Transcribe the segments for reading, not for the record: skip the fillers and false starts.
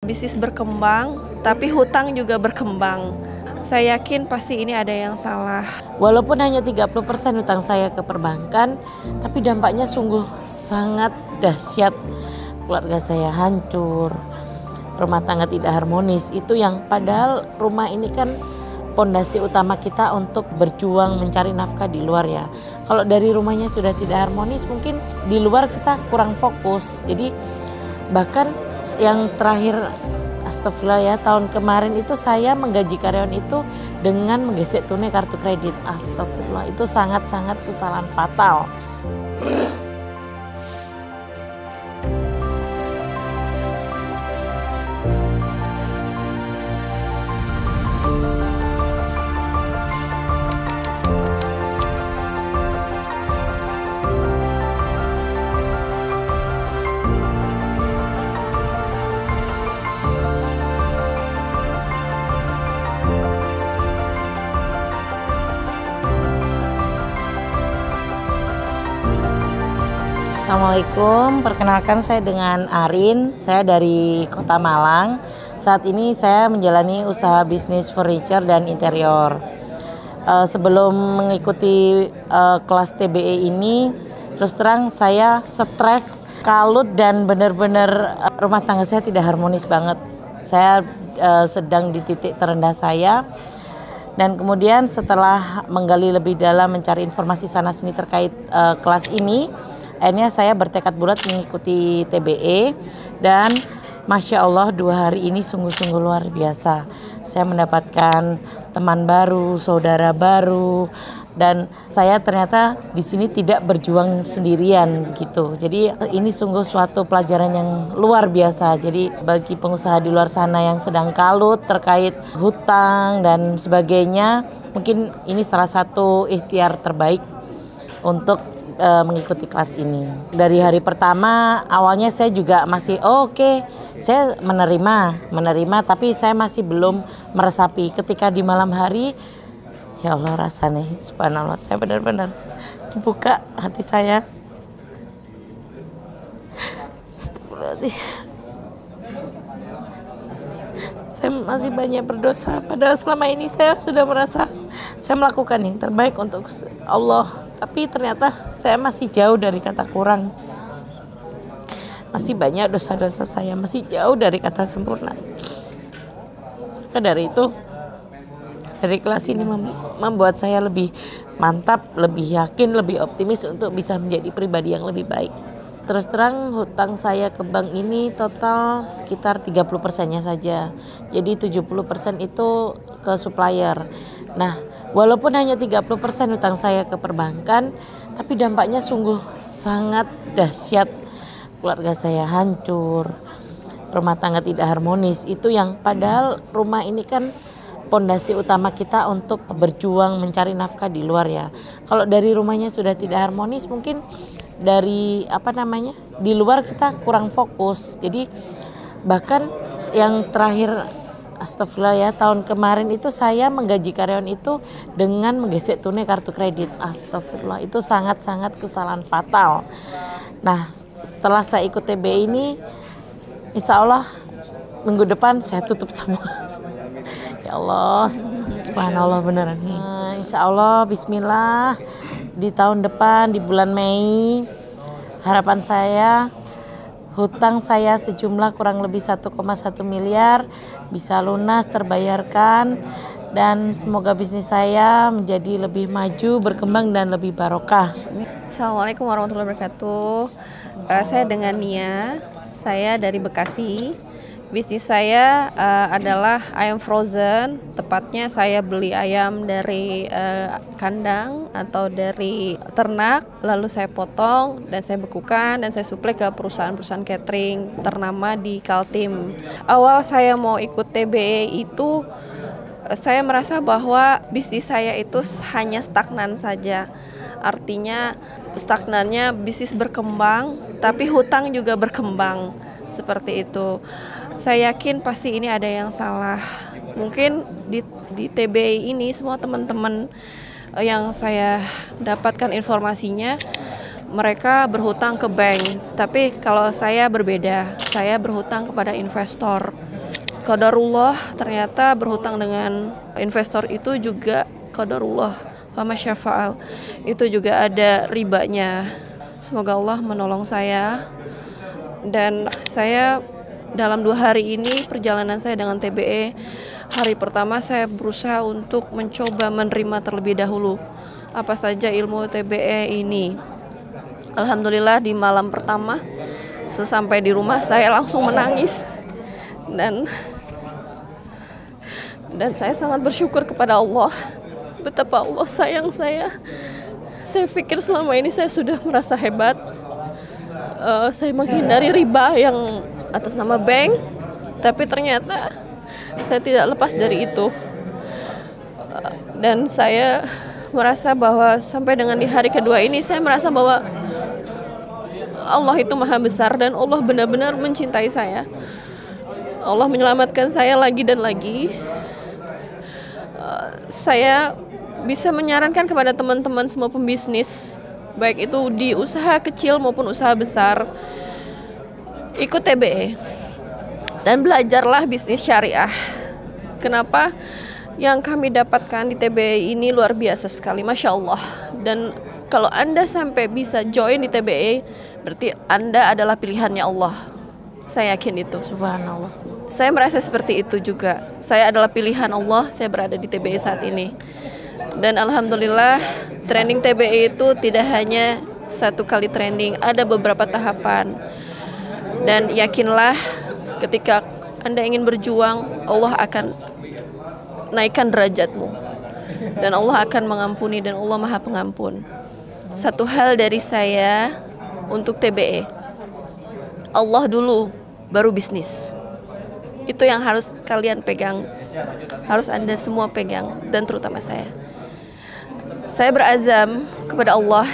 bisnis berkembang, tapi hutang juga berkembang. Saya yakin pasti ini ada yang salah. Walaupun hanya 30% hutang saya ke perbankan, tapi dampaknya sungguh sangat dahsyat. Keluarga saya hancur, rumah tangga tidak harmonis. Itu yang padahal rumah ini kan pondasi utama kita untuk berjuang mencari nafkah di luar ya. Kalau dari rumahnya sudah tidak harmonis, mungkin di luar kita kurang fokus. Jadi bahkan yang terakhir, astagfirullah ya, tahun kemarin itu saya menggaji karyawan itu dengan menggesek tunai kartu kredit. Astagfirullah, itu sangat-sangat kesalahan fatal. Assalamualaikum, perkenalkan saya dengan Arin, saya dari Kota Malang. Saat ini saya menjalani usaha bisnis furniture dan interior. Sebelum mengikuti kelas TBE ini, terus terang saya stres, kalut dan benar-benar rumah tangga saya tidak harmonis banget. Saya sedang di titik terendah saya. Dan kemudian setelah menggali lebih dalam mencari informasi sana sini terkait kelas ini, akhirnya saya bertekad bulat mengikuti TBE dan Masya Allah 2 hari ini sungguh-sungguh luar biasa. Saya mendapatkan teman baru, saudara baru, dan saya ternyata di sini tidak berjuang sendirian gitu. Jadi ini sungguh suatu pelajaran yang luar biasa. Jadi bagi pengusaha di luar sana yang sedang kalut terkait hutang dan sebagainya, mungkin ini salah satu ikhtiar terbaik untuk mengikuti kelas ini. Dari hari pertama awalnya saya juga masih oke, saya menerima tapi saya masih belum meresapi. Ketika di malam hari, ya Allah rasanya subhanallah, saya benar-benar dibuka hati saya. Saya masih banyak berdosa, padahal selama ini saya sudah merasa saya melakukan yang terbaik untuk Allah, tapi ternyata saya masih jauh dari kata kurang. Masih banyak dosa-dosa saya, masih jauh dari kata sempurna. Maka dari itu, dari kelas ini membuat saya lebih mantap, lebih yakin, lebih optimis untuk bisa menjadi pribadi yang lebih baik. Terus terang hutang saya ke bank ini total sekitar 30%-nya saja. Jadi 70% itu ke supplier. Nah, walaupun hanya 30% hutang saya ke perbankan, tapi dampaknya sungguh sangat dahsyat. Keluarga saya hancur, rumah tangga tidak harmonis. Itu yang padahal rumah ini kan pondasi utama kita untuk berjuang mencari nafkah di luar ya. Kalau dari rumahnya sudah tidak harmonis, mungkin dari di luar kita kurang fokus. Jadi bahkan yang terakhir, astagfirullah ya, tahun kemarin itu saya menggaji karyawan itu dengan menggesek tunai kartu kredit. Astagfirullah, itu sangat-sangat kesalahan fatal. Nah, setelah saya ikut TB ini, insya Allah minggu depan saya tutup semua. Ya Allah, subhanallah beneran. Insya Allah, bismillah, di tahun depan di bulan Mei, harapan saya hutang saya sejumlah kurang lebih 1,1 miliar bisa lunas, terbayarkan, dan semoga bisnis saya menjadi lebih maju, berkembang, dan lebih barokah. Assalamualaikum warahmatullahi wabarakatuh. Saya dengan Nia, saya dari Bekasi. Bisnis saya adalah ayam frozen, tepatnya saya beli ayam dari kandang atau dari ternak, lalu saya potong dan saya bekukan dan saya suplai ke perusahaan-perusahaan catering ternama di Kaltim. Awal saya mau ikut TBE itu, saya merasa bahwa bisnis saya itu hanya stagnan saja. Artinya stagnannya bisnis berkembang, tapi hutang juga berkembang, seperti itu. Saya yakin pasti ini ada yang salah. Mungkin di TBI ini semua teman-teman yang saya dapatkan informasinya, mereka berhutang ke bank. Tapi kalau saya berbeda, saya berhutang kepada investor. qadarullah, ternyata berhutang dengan investor itu juga qadarullah wa masyafa'al. Itu juga ada ribanya. Semoga Allah menolong saya. Dan saya dalam 2 hari ini perjalanan saya dengan TBE, hari pertama saya berusaha untuk mencoba menerima terlebih dahulu apa saja ilmu TBE ini. Alhamdulillah di malam pertama sesampai di rumah saya langsung menangis dan saya sangat bersyukur kepada Allah betapa Allah sayang saya. Saya pikir selama ini saya sudah merasa hebat. Saya menghindari riba yang atas nama bank, tapi ternyata saya tidak lepas dari itu. Dan saya merasa bahwa sampai dengan di hari kedua ini saya merasa bahwa Allah itu maha besar dan Allah benar-benar mencintai saya. Allah menyelamatkan saya lagi dan lagi. Saya bisa menyarankan kepada teman-teman semua pembisnis, baik itu di usaha kecil maupun usaha besar, ikut TBE dan belajarlah bisnis syariah. Kenapa? Yang kami dapatkan di TBE ini luar biasa sekali, Masya Allah. Dan kalau Anda sampai bisa join di TBE, berarti Anda adalah pilihannya Allah. Saya yakin itu. Subhanallah. Saya merasa seperti itu juga. Saya adalah pilihan Allah, saya berada di TBE saat ini. Dan alhamdulillah training TBE itu tidak hanya 1 kali training, ada beberapa tahapan. Dan yakinlah ketika Anda ingin berjuang, Allah akan naikkan derajatmu. Dan Allah akan mengampuni dan Allah Maha Pengampun. Satu hal dari saya untuk TBE, Allah dulu baru bisnis. Itu yang harus kalian pegang, harus Anda semua pegang, dan terutama saya. Saya berazam kepada Allah.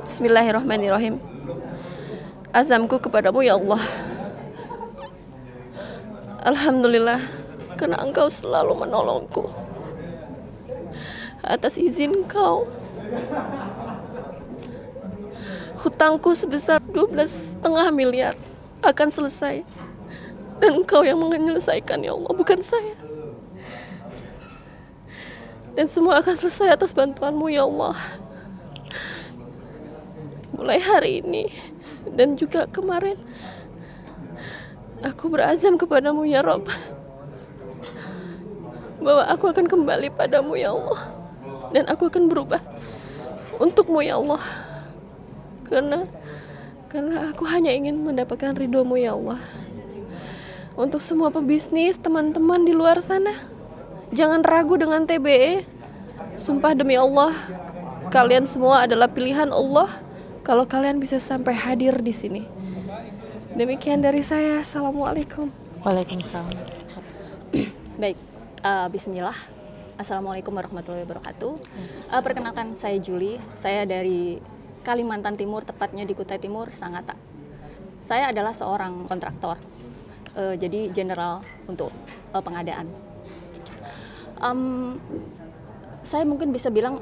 Bismillahirrahmanirrahim. Azamku kepadamu ya Allah. Alhamdulillah karena Engkau selalu menolongku. Atas izin Engkau, hutangku sebesar 12,5 miliar akan selesai. Dan Engkau yang menyelesaikan ya Allah, bukan saya. Dan semua akan selesai atas bantuan-Mu ya Allah. Mulai hari ini dan juga kemarin, aku berazam kepadamu ya Rabb, bahwa aku akan kembali padamu ya Allah. Dan aku akan berubah untuk-Mu ya Allah. Karena aku hanya ingin mendapatkan ridho-Mu ya Allah. Untuk semua pebisnis, teman-teman di luar sana, jangan ragu dengan TBE. Sumpah demi Allah, kalian semua adalah pilihan Allah kalau kalian bisa sampai hadir di sini. Demikian dari saya. Assalamualaikum. Waalaikumsalam. Baik, bismillah. Assalamualaikum warahmatullahi wabarakatuh. Perkenalkan, saya Juli. Saya dari Kalimantan Timur, tepatnya di Kutai Timur, Sangatta. Saya adalah seorang kontraktor. Jadi general untuk pengadaan. Saya mungkin bisa bilang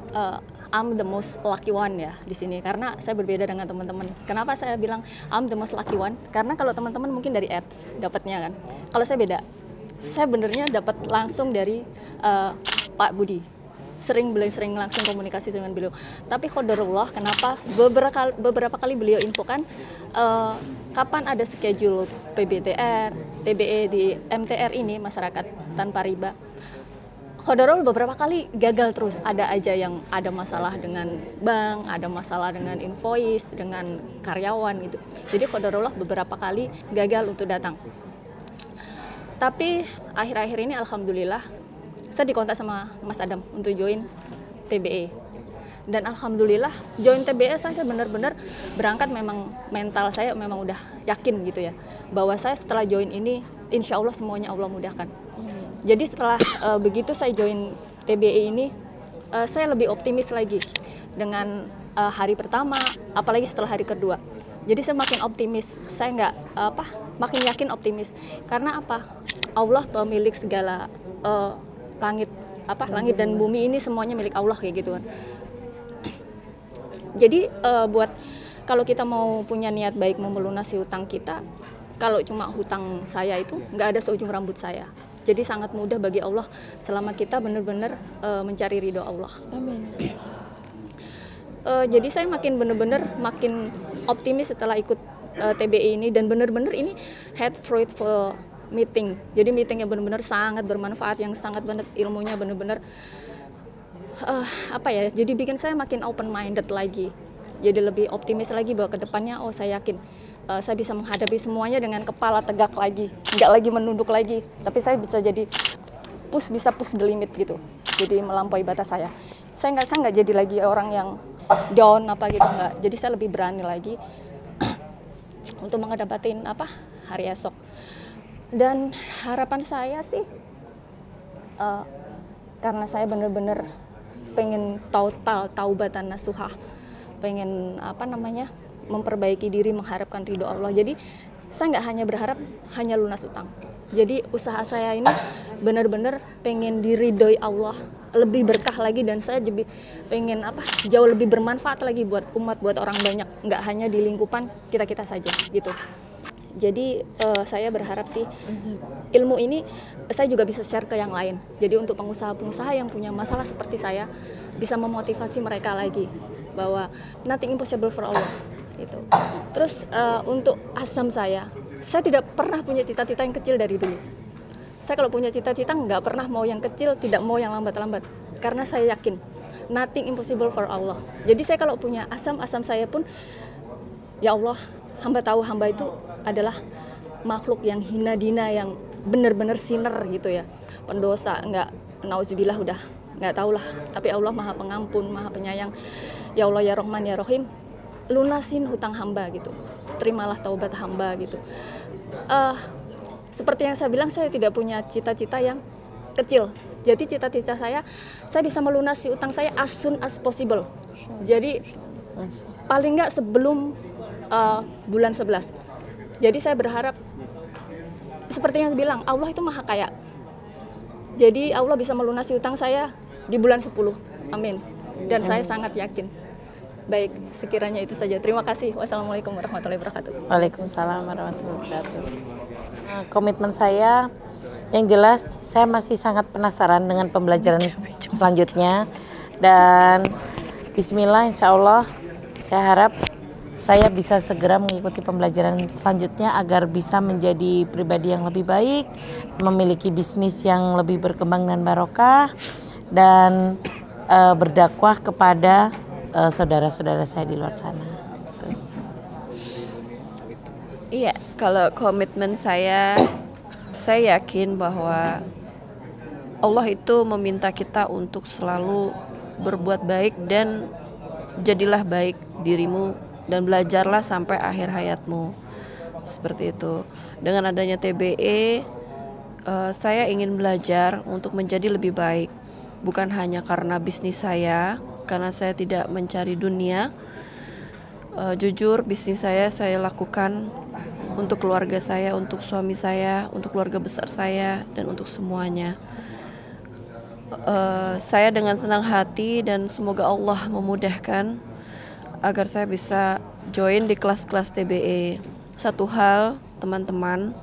I'm the most lucky one ya di sini, karena saya berbeda dengan teman-teman. Kenapa saya bilang I'm the most lucky one? Karena kalau teman-teman mungkin dari ads dapatnya kan. Kalau saya beda. Saya benernya dapat langsung dari Pak Budi. Sering langsung komunikasi dengan beliau. Tapi qadarullah, kenapa beberapa kali beliau infokan kapan ada schedule PBTR, TBE di MTR ini, masyarakat tanpa riba. Qadarullah beberapa kali gagal terus. Ada aja yang ada masalah dengan bank, ada masalah dengan invoice, dengan karyawan gitu. Jadi qadarullah beberapa kali gagal untuk datang. Tapi akhir-akhir ini alhamdulillah saya dikontak sama Mas Adam untuk join TBE. Dan alhamdulillah join TBE saya benar-benar berangkat, memang mental saya memang udah yakin gitu ya, bahwa saya setelah join ini insya Allah semuanya Allah mudahkan. Jadi setelah begitu saya join TBE ini, saya lebih optimis lagi dengan hari pertama, apalagi setelah hari kedua. Jadi saya makin optimis, saya makin yakin optimis. Karena apa? Allah pemilik segala langit dan bumi ini semuanya milik Allah kayak gitu kan. Jadi buat kalau kita mau punya niat baik mau melunasi hutang kita, kalau cuma hutang saya itu nggak ada seujung rambut saya. Jadi sangat mudah bagi Allah selama kita benar-benar mencari ridho Allah. Amin. Jadi saya makin benar-benar makin optimis setelah ikut TBE ini, dan benar-benar ini had fruitful meeting. Jadi meeting yang benar-benar sangat bermanfaat, yang sangat benar ilmunya benar-benar jadi bikin saya makin open minded lagi, jadi lebih optimis lagi bahwa kedepannya saya yakin saya bisa menghadapi semuanya dengan kepala tegak lagi, nggak lagi menunduk lagi, tapi saya bisa jadi push the limit gitu, jadi melampaui batas saya nggak jadi lagi orang yang down gitu, nggak. Jadi saya lebih berani lagi untuk menghadapi hari esok. Dan harapan saya sih karena saya benar-benar pengen taubatan nasuhah, pengen memperbaiki diri, mengharapkan ridho Allah. Jadi saya nggak hanya berharap hanya lunas utang. Jadi usaha saya ini benar-benar pengen diridhoi Allah, lebih berkah lagi, dan saya jadi pengen jauh lebih bermanfaat lagi buat umat, buat orang banyak, nggak hanya di lingkupan kita saja gitu. Jadi saya berharap sih ilmu ini saya juga bisa share ke yang lain. Jadi untuk pengusaha-pengusaha yang punya masalah seperti saya, bisa memotivasi mereka lagi bahwa nothing impossible for Allah gitu. Terus untuk azam saya tidak pernah punya cita-cita yang kecil dari dulu. Saya kalau punya cita-cita nggak pernah mau yang kecil, tidak mau yang lambat-lambat, karena saya yakin nothing impossible for Allah. Jadi saya kalau punya azam saya pun, ya Allah, hamba tahu hamba itu adalah makhluk yang hina dina, yang benar-benar sinner gitu ya, pendosa, nggak, nauzubillah, udah nggak tahu lah. Tapi Allah maha pengampun, maha penyayang. Ya Allah ya Rahman ya Rahim, lunasin hutang hamba gitu, terimalah taubat hamba gitu. Seperti yang saya bilang, saya tidak punya cita-cita yang kecil. Jadi cita-cita saya bisa melunasi utang saya as soon as possible. Jadi paling nggak sebelum bulan 11. Jadi saya berharap, seperti yang saya bilang, Allah itu maha kaya. Jadi Allah bisa melunasi utang saya di bulan 10. Amin. Dan saya sangat yakin. Baik, sekiranya itu saja. Terima kasih. Wassalamualaikum warahmatullahi wabarakatuh. Waalaikumsalam warahmatullahi wabarakatuh. Komitmen saya yang jelas, saya masih sangat penasaran dengan pembelajaran selanjutnya, dan bismillah, insya Allah saya harap saya bisa segera mengikuti pembelajaran selanjutnya agar bisa menjadi pribadi yang lebih baik, memiliki bisnis yang lebih berkembang dan barokah, dan berdakwah kepada saudara-saudara saya di luar sana. Iya, kalau komitmen saya yakin bahwa Allah itu meminta kita untuk selalu berbuat baik, dan jadilah baik dirimu dan belajarlah sampai akhir hayatmu. Seperti itu. Dengan adanya TBE, saya ingin belajar untuk menjadi lebih baik. Bukan hanya karena bisnis saya, karena saya tidak mencari dunia. Jujur, bisnis saya lakukan untuk keluarga saya, untuk suami saya, untuk keluarga besar saya, dan untuk semuanya. Saya dengan senang hati, dan semoga Allah memudahkan agar saya bisa join di kelas-kelas TBE. Satu hal, teman-teman,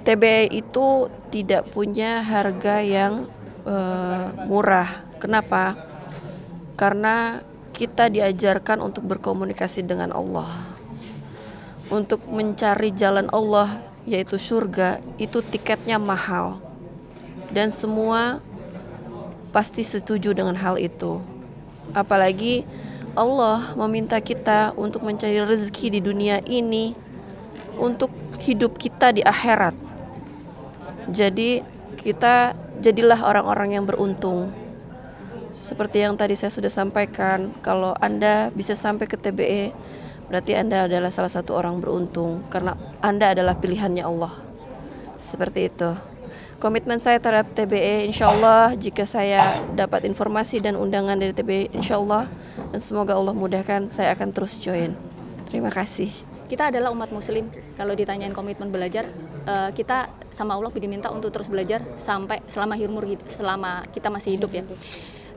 TBE itu tidak punya harga yang murah. Kenapa? Karena kita diajarkan untuk berkomunikasi dengan Allah, untuk mencari jalan Allah, yaitu surga. Itu tiketnya mahal, dan semua pasti setuju dengan hal itu. Apalagi Allah meminta kita untuk mencari rezeki di dunia ini untuk hidup kita di akhirat. Jadi kita jadilah orang-orang yang beruntung. Seperti yang tadi saya sudah sampaikan, kalau Anda bisa sampai ke TBE, berarti Anda adalah salah satu orang beruntung, karena Anda adalah pilihannya Allah. Seperti itu. Komitmen saya terhadap TBE, insya Allah jika saya dapat informasi dan undangan dari TBE, insya Allah, dan semoga Allah mudahkan, saya akan terus join. Terima kasih. Kita adalah umat muslim, kalau ditanyain komitmen belajar, kita sama Allah diminta untuk terus belajar sampai selama kita masih hidup ya.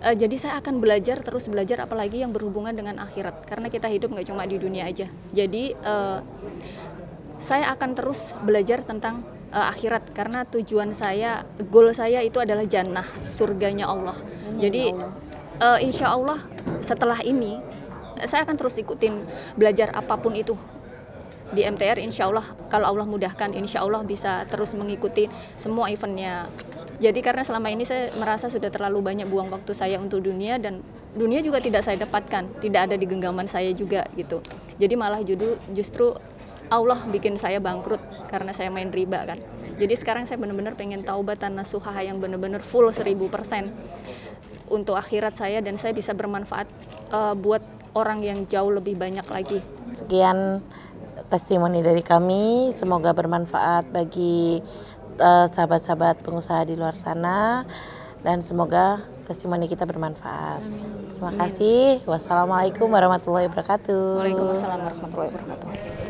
Jadi saya akan terus belajar, apalagi yang berhubungan dengan akhirat, karena kita hidup nggak cuma di dunia aja. Jadi saya akan terus belajar tentang akhirat, karena tujuan saya, goal saya itu adalah jannah, surganya Allah. Jadi insya Allah setelah ini saya akan terus ikutin belajar apapun itu di MTR. Insya Allah kalau Allah mudahkan, insya Allah bisa terus mengikuti semua eventnya. Jadi karena selama ini saya merasa sudah terlalu banyak buang waktu saya untuk dunia, dan dunia juga tidak saya dapatkan, tidak ada di genggaman saya juga gitu. Jadi malah justru Allah bikin saya bangkrut karena saya main riba kan. Jadi sekarang saya benar-benar pengen taubatan nasuha yang benar-benar full 1000% untuk akhirat saya, dan saya bisa bermanfaat buat orang yang jauh lebih banyak lagi. Sekian testimoni dari kami, semoga bermanfaat bagi sahabat-sahabat pengusaha di luar sana, dan semoga testimoni kita bermanfaat. Terima kasih. Wassalamualaikum warahmatullahi wabarakatuh. Waalaikumsalam warahmatullahi wabarakatuh.